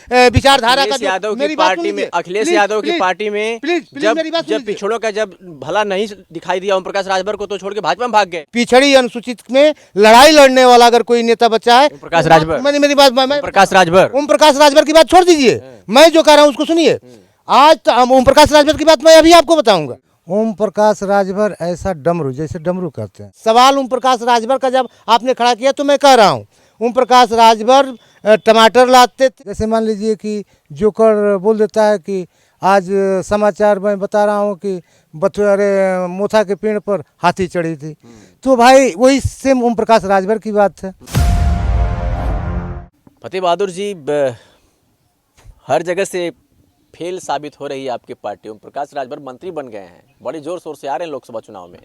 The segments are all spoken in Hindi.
विचारधारा का यादव की पार्टी में, अखिलेश यादव की पार्टी में जब पिछड़ों का जब भला नहीं दिखाई दिया ओम प्रकाश राजभर को, तो छोड़ के भाजपा में भाग गए। पिछड़ी अनुसूचित में लड़ाई लड़ने वाला अगर कोई नेता बचा है, ओम प्रकाश राजभर, मेरी बात, ओम प्रकाश राजभर, ओम प्रकाश राजभर की बात छोड़ दीजिए, मैं जो कह रहा हूँ उसको सुनिए। आज तो ओम प्रकाश राजभर की बात मैं अभी आपको बताऊंगा। ओम प्रकाश राजभर ऐसा डमरू, जैसे डमरू कहते हैं। सवाल ओम प्रकाश राजभर का जब आपने खड़ा किया तो मैं कह रहा हूँ, ओम प्रकाश राजभर टमाटर लाते थे। जैसे मान लीजिए कि जोकर बोल देता है कि आज समाचार मैं बता रहा हूँ कि बथुआरे मोथा के पेड़ पर हाथी चढ़ी थी, तो भाई वही सेम ओम प्रकाश राजभर की बात है। फतेह बहादुर जी, हर जगह से फेल साबित हो रही है आपकी पार्टी। ओम प्रकाश राजभर मंत्री बन गए हैं, बड़े जोर शोर से आ रहे हैं लोकसभा चुनाव में।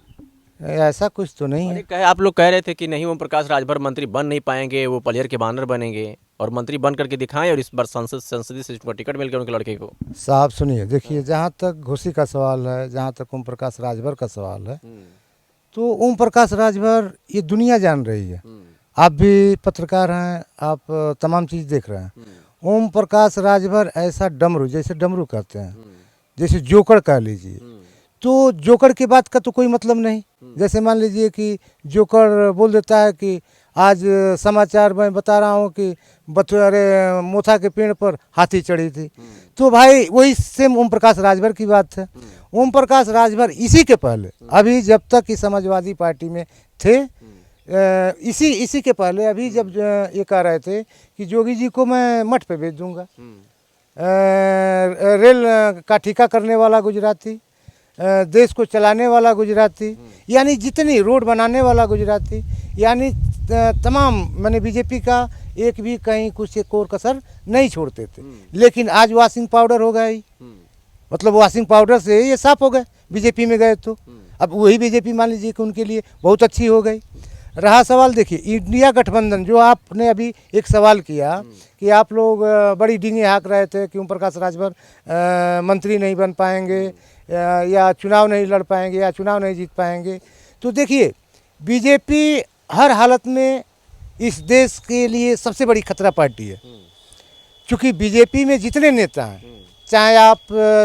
ऐसा कुछ तो नहीं है। आप लोग कह रहे थे कि नहीं, ओम प्रकाश राजभर मंत्री बन नहीं पाएंगे, वो पलियर के बानर बनेंगे और मंत्री बन करके दिखाएं, और इस बार संसदीय सीट पर टिकट मिल गया उनके लड़के को। साहब सुनिए, देखिए, जहाँ तक घुसी का सवाल है, जहाँ तक ओम प्रकाश राजभर का सवाल है, तो ओम प्रकाश राजभर ये दुनिया जान रही है। आप भी पत्रकार हैं, आप तमाम चीज़ देख रहे हैं। ओम प्रकाश राजभर ऐसा डमरू, जैसे डमरू कहते हैं, जैसे जोकर कह लीजिए, तो जोकर की बात का तो कोई मतलब नहीं। जैसे मान लीजिए कि जोकर बोल देता है कि आज समाचार मैं बता रहा हूँ कि बथुआरे मोथा के पेड़ पर हाथी चढ़ी थी, तो भाई वही सेम ओम प्रकाश राजभर की बात है। ओम प्रकाश राजभर इसी के पहले, अभी जब तक कि समाजवादी पार्टी में थे, इसी के पहले, अभी जब ये कह रहे थे कि जोगी जी को मैं मठ पे भेज दूंगा, रेल का ठेका करने वाला गुजराती, देश को चलाने वाला गुजराती, यानी जितनी रोड बनाने वाला गुजराती, यानी तमाम, मैंने बीजेपी का एक भी कहीं कुछ एक और कसर नहीं छोड़ते थे। लेकिन आज वॉशिंग पाउडर हो गई, मतलब वॉशिंग पाउडर से ये साफ हो गए, बीजेपी में गए तो अब वही बीजेपी मान लीजिए कि उनके लिए बहुत अच्छी हो गई। रहा सवाल, देखिए, इंडिया गठबंधन, जो आपने अभी एक सवाल किया कि आप लोग बड़ी डींगे हाँक रहे थे कि ओम प्रकाश राजभर मंत्री नहीं बन पाएंगे, या चुनाव नहीं लड़ पाएंगे, या चुनाव नहीं जीत पाएंगे, तो देखिए, बीजेपी हर हालत में इस देश के लिए सबसे बड़ी खतरा पार्टी है। क्योंकि बीजेपी में जितने नेता हैं, चाहे आप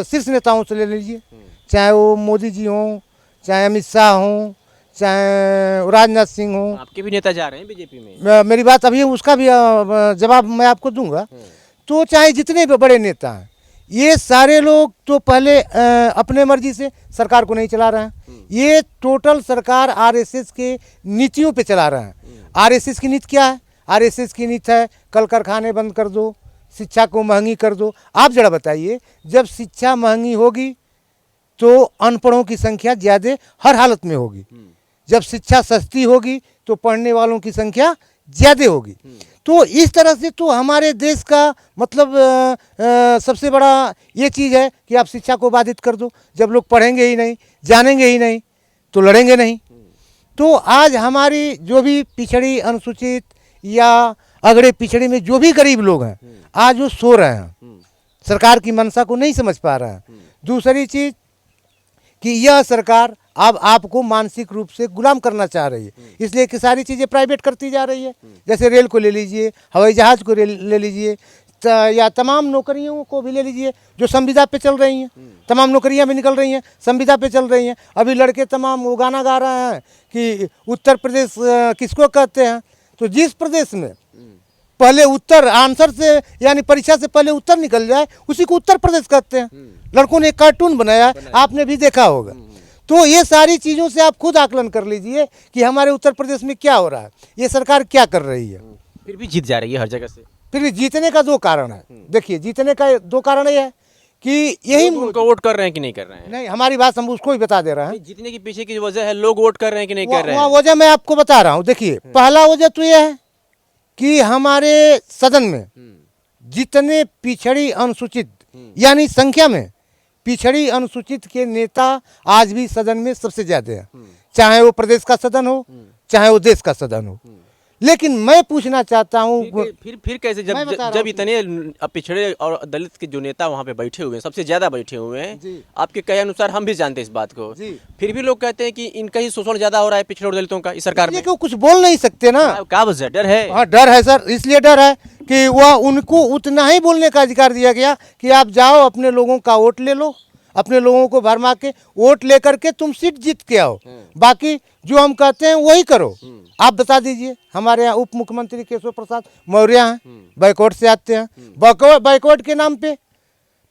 शीर्ष नेताओं से ले लीजिए, चाहे वो मोदी जी हों, चाहे अमित शाह हों, चाहे राजनाथ सिंह हों, आपके भी नेता जा रहे हैं बीजेपी में। मेरी बात अभी, उसका भी जवाब मैं आपको दूंगा। तो चाहे जितने भी बड़े नेता हैं, ये सारे लोग तो पहले अपने मर्जी से सरकार को नहीं चला रहे हैं, ये टोटल सरकार आरएसएस के नीतियों पे चला रहे हैं। आरएसएस की नीति क्या है? आरएसएस की नीति है कल कारखाने बंद कर दो, शिक्षा को महंगी कर दो। आप जरा बताइए, जब शिक्षा महंगी होगी तो अनपढ़ों की संख्या ज़्यादा हर हालत में होगी, जब शिक्षा सस्ती होगी तो पढ़ने वालों की संख्या ज़्यादा होगी। तो इस तरह से तो हमारे देश का मतलब सबसे बड़ा ये चीज़ है कि आप शिक्षा को बाधित कर दो। जब लोग पढ़ेंगे ही नहीं, जानेंगे ही नहीं, तो लड़ेंगे नहीं। तो आज हमारी जो भी पिछड़ी, अनुसूचित या अगड़े पिछड़े में जो भी गरीब लोग हैं, आज वो सो रहे हैं, सरकार की मंशा को नहीं समझ पा रहे हैं। दूसरी चीज़ कि यह सरकार अब आपको मानसिक रूप से गुलाम करना चाह रही है, इसलिए कि सारी चीज़ें प्राइवेट करती जा रही है। जैसे रेल को ले लीजिए, हवाई जहाज़ को ले लीजिए, या तमाम नौकरियों को भी ले लीजिए जो संविदा पे चल रही हैं। तमाम नौकरियां भी निकल रही हैं, संविदा पे चल रही हैं। अभी लड़के तमाम वो गाना गा रहे हैं कि उत्तर प्रदेश किसको कहते हैं, तो जिस प्रदेश में पहले उत्तर आंसर से, यानी परीक्षा से पहले उत्तर निकल जाए, उसी को उत्तर प्रदेश कहते हैं। लड़कों ने एक कार्टून बनाया, आपने भी देखा होगा। तो ये सारी चीज़ों से आप खुद आकलन कर लीजिए कि हमारे उत्तर प्रदेश में क्या हो रहा है, ये सरकार क्या कर रही है। फिर भी जीत जा रही है हर जगह से। फिर भी जीतने का दो कारण है। देखिए, जीतने का दो कारण ये है कि यही उनको वोट कर रहे हैं कि नहीं कर रहे हैं। नहीं, हमारी बात हम उसको ही बता दे रहे हैं। जीतने के पीछे की वजह है, लोग वोट कर रहे हैं कि नहीं कर रहे हैं। वजह मैं आपको बता रहा हूँ। देखिए, पहला वजह तो यह है कि हमारे सदन में जितने पिछड़ी, अनुसूचित, यानी संख्या में पिछड़ी अनुसूचित के नेता आज भी सदन में सबसे ज्यादा हैं, चाहे वो प्रदेश का सदन हो, चाहे वो देश का सदन हो। लेकिन मैं पूछना चाहता हूँ, फिर कैसे मैं जब बता रहा जब हूँ इतने पिछड़े और दलित के जो नेता वहाँ पे बैठे हुए हैं, सबसे ज्यादा बैठे हुए हैं, जी। आपके कहे अनुसार हम भी जानते हैं इस बात को, जी। फिर भी लोग कहते हैं कि इनका ही शोषण ज्यादा हो रहा है पिछड़े और दलितों का इस सरकार ये में। क्यों कुछ बोल नहीं सकते ना। क्या वजह, डर है? हाँ डर है सर, इसलिए डर है कि वह उनको उतना ही बोलने का अधिकार दिया गया कि आप जाओ अपने लोगों का वोट ले लो, अपने लोगों को भरमा के वोट लेकर के तुम सीट जीत के आओ, बाकी जो हम कहते हैं वही करो। आप बता दीजिए, हमारे यहाँ उप मुख्यमंत्री केशव प्रसाद मौर्य हैं, बैकवर्ड से आते हैं, बैकवर्ड के नाम पे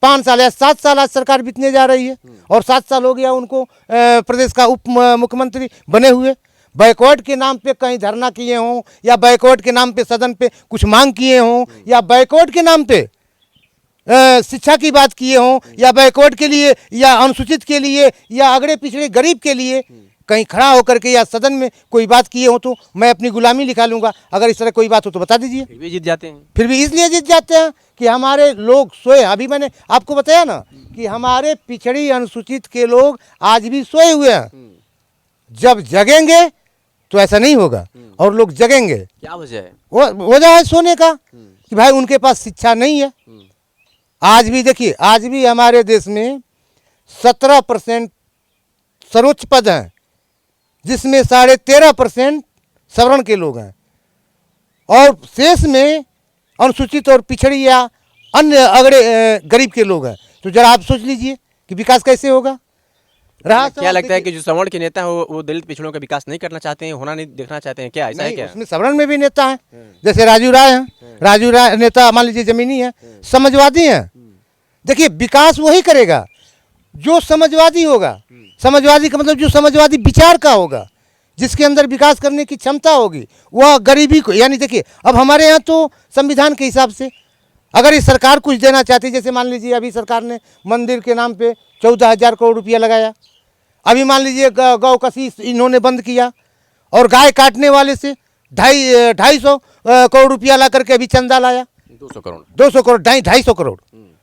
5 साल या 7 साल आज सरकार बीतने जा रही है और 7 साल हो गया उनको प्रदेश का उप मुख्यमंत्री बने हुए। बैकवर्ड के नाम पे कहीं धरना किए हों, या बैकवर्ड के नाम पे सदन पे कुछ मांग किए हों, या बैकवर्ड के नाम पे शिक्षा की बात किए हों, या बैकवर्ड के लिए या अनुसूचित के लिए या अगड़े पिछड़े गरीब के लिए कहीं खड़ा होकर के या सदन में कोई बात किए हो, तो मैं अपनी गुलामी लिखा लूँगा। अगर इस तरह कोई बात हो तो बता दीजिए। फिर भी जीत जाते हैं। फिर भी इसलिए जीत जाते हैं कि हमारे लोग सोए। अभी मैंने आपको बताया ना कि हमारे पिछड़ी अनुसूचित के लोग आज भी सोए हुए हैं। जब जगेंगे तो ऐसा नहीं होगा, और लोग जगेंगे। क्या वजह है? वो वजह है सोने का कि भाई उनके पास शिक्षा नहीं है। आज भी देखिए, आज भी हमारे देश में 17% सर्वोच्च पद हैं, जिसमें 13.5% सवर्ण के लोग हैं, और शेष में अनुसूचित और पिछड़ी या अन्य अगड़े गरीब के लोग हैं। तो जरा आप सोच लीजिए कि विकास कैसे होगा। रहा क्या लगता है कि जो सवर्ण के नेता हैं वो दलित पिछड़ों का विकास नहीं करना चाहते हैं, होना नहीं देखना चाहते हैं, क्या ऐसा है क्या? उसमें सवर्ण में भी नेता हैं, जैसे राजू राय हैं। राजू राय नेता मान लीजिए जमीनी है, समाजवादी हैं। देखिए विकास वही करेगा जो समाजवादी होगा। समाजवादी का मतलब जो समाजवादी विचार का होगा, जिसके अंदर विकास करने की क्षमता होगी, वह गरीबी को, यानी देखिए अब हमारे यहाँ तो संविधान के हिसाब से अगर इस सरकार कुछ देना चाहती, जैसे मान लीजिए अभी सरकार ने मंदिर के नाम पे 14,000 करोड़ रुपया लगाया। अभी मान लीजिए गौ कसी इन्होंने बंद किया, और गाय काटने वाले से 250 करोड़ रुपया ला करके अभी चंदा लाया। 200 करोड़ 250 करोड़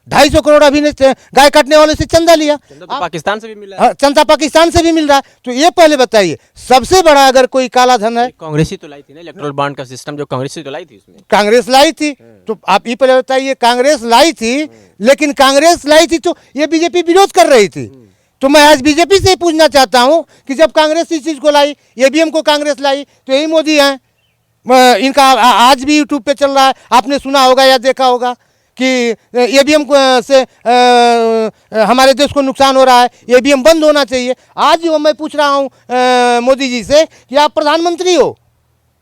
250 करोड़ अभी ने गाय काटने वाले से चंदा लिया। चंदा तो पाकिस्तान से भी मिल रहा है। चंदा पाकिस्तान से भी मिल रहा है। तो ये पहले बताइए, सबसे बड़ा अगर कोई काला धन है, कांग्रेस ही तो लाई थी ना इलेक्टोरल बॉन्ड का सिस्टम, जो कांग्रेस ही तो लाई थी उसमें। कांग्रेस लाई थी। तो आप ये पहले बताइए, कांग्रेस लाई थी, लेकिन कांग्रेस लाई थी तो ये बीजेपी विरोध कर रही थी। तो मैं आज बीजेपी से पूछना चाहता हूं कि जब कांग्रेस इस चीज को लाई, ईवीएम को कांग्रेस लाई, तो यही मोदी हैं। इनका आज भी यूट्यूब पे चल रहा है, आपने सुना होगा या देखा होगा कि ईवीएम से हमारे देश को नुकसान हो रहा है, ईवीएम बंद होना चाहिए। आज मैं पूछ रहा हूं मोदी जी से कि आप प्रधानमंत्री हो,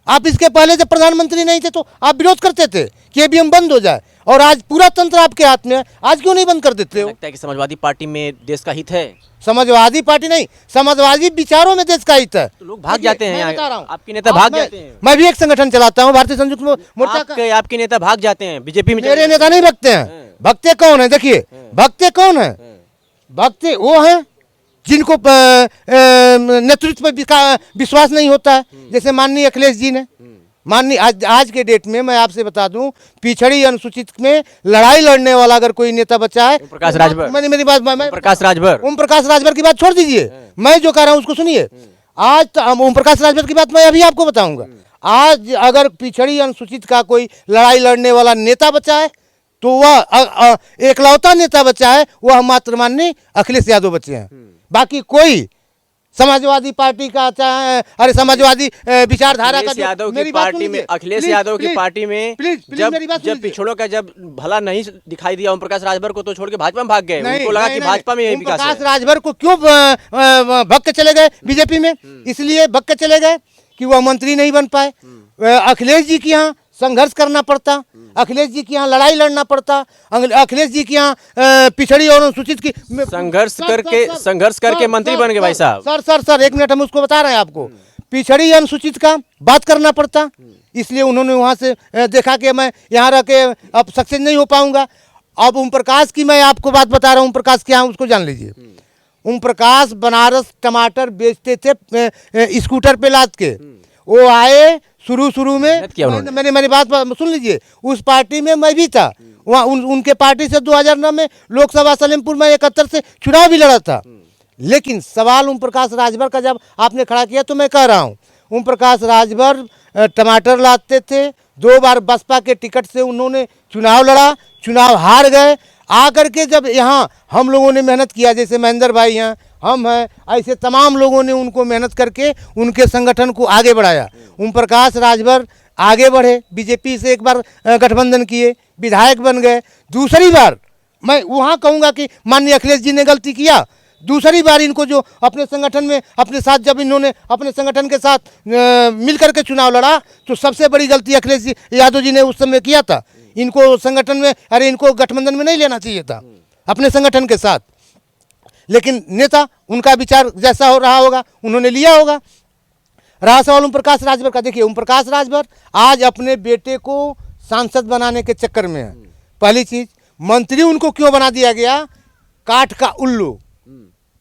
आप इसके पहले जब प्रधानमंत्री नहीं थे तो आप विरोध करते थे कि ईवीएम बंद हो जाए, और आज पूरा तंत्र आपके हाथ में है, आज क्यों नहीं बंद कर देते हो? लगता है कि समाजवादी पार्टी में देश का हित है। समाजवादी पार्टी नहीं, समाजवादी विचारों में देश का हित है। तो लोग भाग जाते हैं मैं यहाँ, बता रहा हूं, आपके नेता भाग जाते हैं। मैं भी एक संगठन चलाता हूं, भारतीय संयुक्त मोर्चा का। आपके नेता भाग जाते हैं बीजेपी में। मेरे नेता नहीं भगते हैं। भगते कौन है? देखिए भगते कौन है? भगते वो हैं जिनको नेतृत्व पर विश्वास नहीं होता है, जैसे माननीय अखिलेश जी ने। माननीय आज के डेट में मैं आपसे बता दूं, पिछड़ी अनुसूचित में लड़ाई लड़ने वाला अगर कोई नेता बचा है, प्रकाश राजभर। मेरी बात, प्रकाश राजभर, ओम प्रकाश राजभर की बात छोड़ दीजिए, मैं जो कह रहा हूं उसको सुनिए। आज तो ओम प्रकाश राजभर की बात मैं अभी आपको बताऊंगा। आज अगर पिछड़ी अनुसूचित का कोई लड़ाई लड़ने वाला नेता बचा है, तो वह एकलौता नेता बचा है, वह मात्र माननीय अखिलेश यादव बचे हैं। बाकी कोई समाजवादी पार्टी का चाहे, अरे समाजवादी विचारधारा का, यादव की पार्टी में, अखिलेश यादव की पार्टी में जब पिछड़ों का जब भला नहीं दिखाई दिया ओम प्रकाश राजभर को, तो छोड़ के भाजपा में भाग गए। उनको लगा कि भाजपा में यही विकास है। प्रकाश राजभर को क्यों भग के चले गए बीजेपी में? इसलिए भग के चले गए कि वह मंत्री नहीं बन पाए। अखिलेश जी के यहाँ संघर्ष करना पड़ता, अखिलेश जी के यहाँ लड़ाई लड़ना पड़ता, अखिलेश जी के यहाँ पिछड़ी और अनुसूचित की संघर्ष करके मंत्री बन गए भाई साहब। सर एक मिनट, हम उसको बता रहे हैं आपको। पिछड़ी अनुसूचित का बात करना पड़ता, इसलिए उन्होंने वहाँ से देखा कि मैं यहाँ रह के अब सक्सेस नहीं हो पाऊंगा। अब ओम प्रकाश की मैं आपको बात बता रहा हूँ, ओम प्रकाश क्या है उसको जान लीजिए। ओम प्रकाश बनारस टमाटर बेचते थे स्कूटर पे लाद के। वो आए शुरू में, मैंने मेरी बात सुन लीजिए, उस पार्टी में मैं भी था। वहाँ उनके पार्टी से 2009 में लोकसभा सलेमपुर में 71 से चुनाव भी लड़ा था। लेकिन सवाल ओम प्रकाश राजभर का जब आपने खड़ा किया, तो मैं कह रहा हूँ ओम प्रकाश राजभर टमाटर लाते थे। 2 बार बसपा के टिकट से उन्होंने चुनाव लड़ा, चुनाव हार गए। आकर के जब यहाँ हम लोगों ने मेहनत किया, जैसे महेंद्र भाई हैं, हम हैं, ऐसे तमाम लोगों ने उनको मेहनत करके उनके संगठन को आगे बढ़ाया। ओम प्रकाश राजभर आगे बढ़े, बीजेपी से एक बार गठबंधन किए, विधायक बन गए। दूसरी बार मैं वहाँ कहूँगा कि माननीय अखिलेश जी ने गलती किया। दूसरी बार इनको जो अपने संगठन में अपने साथ, जब इन्होंने अपने संगठन के साथ मिल करके चुनाव लड़ा, तो सबसे बड़ी गलती अखिलेश जी यादव जी ने उस समय किया था। इनको संगठन में, अरे इनको गठबंधन में नहीं लेना चाहिए था अपने संगठन के साथ। लेकिन नेता, उनका विचार जैसा हो रहा होगा उन्होंने लिया होगा। रहा सवाल ओम प्रकाश राजभर का, देखिए ओम प्रकाश राजभर आज अपने बेटे को सांसद बनाने के चक्कर में है। पहली चीज, मंत्री उनको क्यों बना दिया गया? काठ का उल्लू,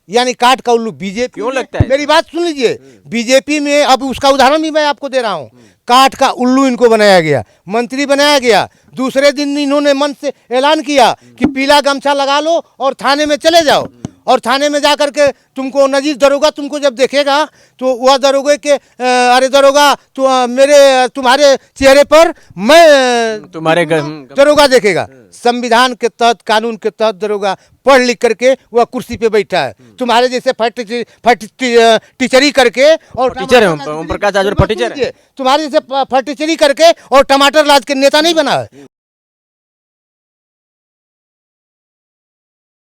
यानी काठ का उल्लू बीजेपी। क्यों लगता है? मेरी बात सुन लीजिए, बीजेपी में, अब उसका उदाहरण भी मैं आपको दे रहा हूँ। काठ का उल्लू इनको बनाया गया, मंत्री बनाया गया। दूसरे दिन इन्होंने मन से ऐलान किया कि पीला गमछा लगा लो और थाने में चले जाओ, और थाने में जा कर के तुमको नजीर दरोगा तुमको जब देखेगा तो वह दरोगे के अरे दरोगा तुम्हारे चेहरे पर मैं तुम्हारे दरोगा देखेगा। संविधान के तहत, कानून के तहत दरोगा पढ़ लिख करके वह कुर्सी पे बैठा है। तुम्हारे जैसे फटीचरी करके और टीचर है ओम प्रकाश राजभर, टीचर है। तुम्हारे जैसे फटीचरी करके और टमाटर लाद के नेता नहीं बना है।